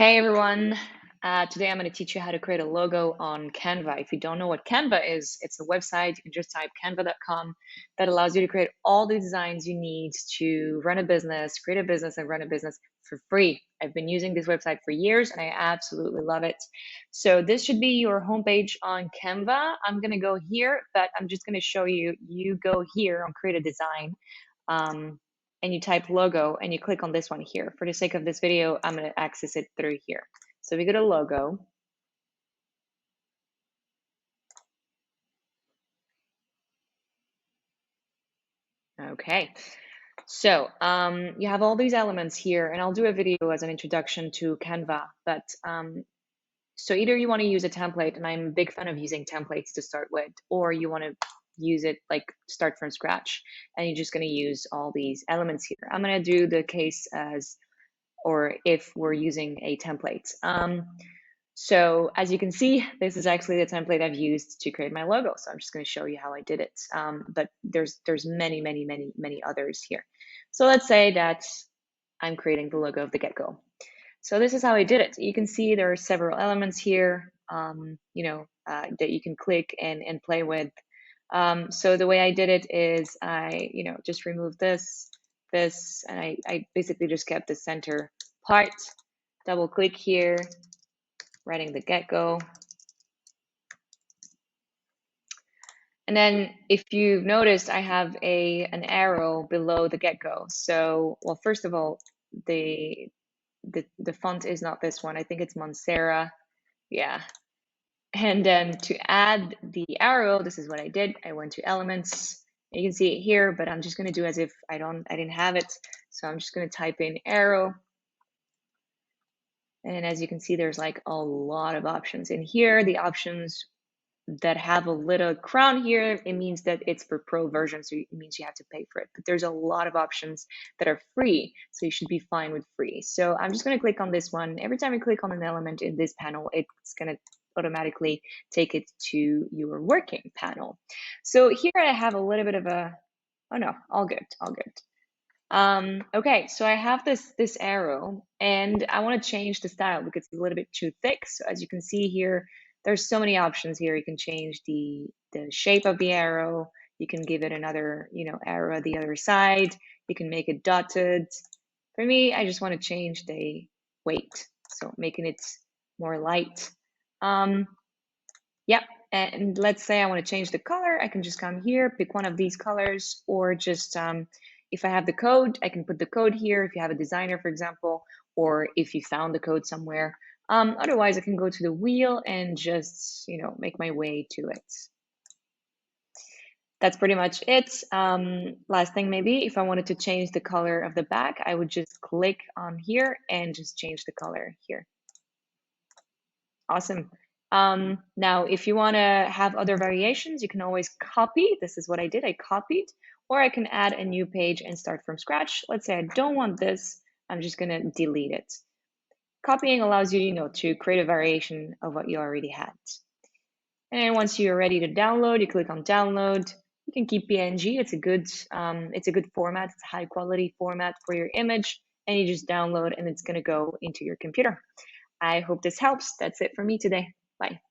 Hey everyone, today I'm going to teach you how to create a logo on Canva. If you don't know what Canva is, it's a website. You can just type canva.com that allows you to create all the designs you need to run a business, create a business, and run a business for free. I've been using this website for years and I absolutely love it. So this should be your homepage on Canva. I'm going to go here, but I'm just going to show you, you go here on create a design. And you type logo and you click on this one here. For the sake of this video, I'm going to access it through here. So we go to logo. Okay. So you have all these elements here, and I'll do a video as an introduction to Canva. But so either you want to use a template, and I'm a big fan of using templates to start with, or you want to use it like start from scratch, and you're just going to use all these elements here. I'm going to do the case as or if we're using a template. So as you can see, this is actually the template I've used to create my logo. So I'm just going to show you how I did it. But there's many others here. So let's say that I'm creating the logo of the get-go. So this is how I did it. You can see there are several elements here, that you can click and play with. So the way I did it is I, just removed this, and I basically just kept the center part, double click here, writing the get-go. And then if you've noticed, I have an arrow below the get-go. So, well, first of all, the font is not this one. I think it's Montserrat. Yeah. And then to add the arrow, this is what I did. I went to elements. You can see it here, but I'm just going to do as if I didn't have it. So I'm just going to type in arrow. And as you can see, there's like a lot of options in here. The options that have a little crown here, it means that it's for pro version, so it means you have to pay for it. But there's a lot of options that are free, so you should be fine with free. So I'm just going to click on this one. Every time you click on an element in this panel, it's going to automatically take it to your working panel. So here I have a little bit of a, oh no, all good, all good. Okay, so I have this arrow and I want to change the style because it's a little bit too thick. So as you can see here, there's so many options here. You can change the shape of the arrow. You can give it another, arrow at the other side. You can make it dotted. For me, I just want to change the weight, so making it more light. Yep, and let's say I want to change the color. I can just come here, pick one of these colors, or just if I have the code, I can put the code here if you have a designer, for example, or if you found the code somewhere. Otherwise, I can go to the wheel and just, make my way to it. That's pretty much it. Last thing, maybe if I wanted to change the color of the back, I would just click on here and just change the color here. Awesome. Now, if you want to have other variations, you can always copy. This is what I did. I copied, or I can add a new page and start from scratch. Let's say I don't want this. I'm just going to delete it. Copying allows you, to create a variation of what you already had. And once you're ready to download, you click on download. You can keep PNG. It's a good format. It's a high quality format for your image, and you just download, and it's going to go into your computer. I hope this helps. That's it for me today. Bye.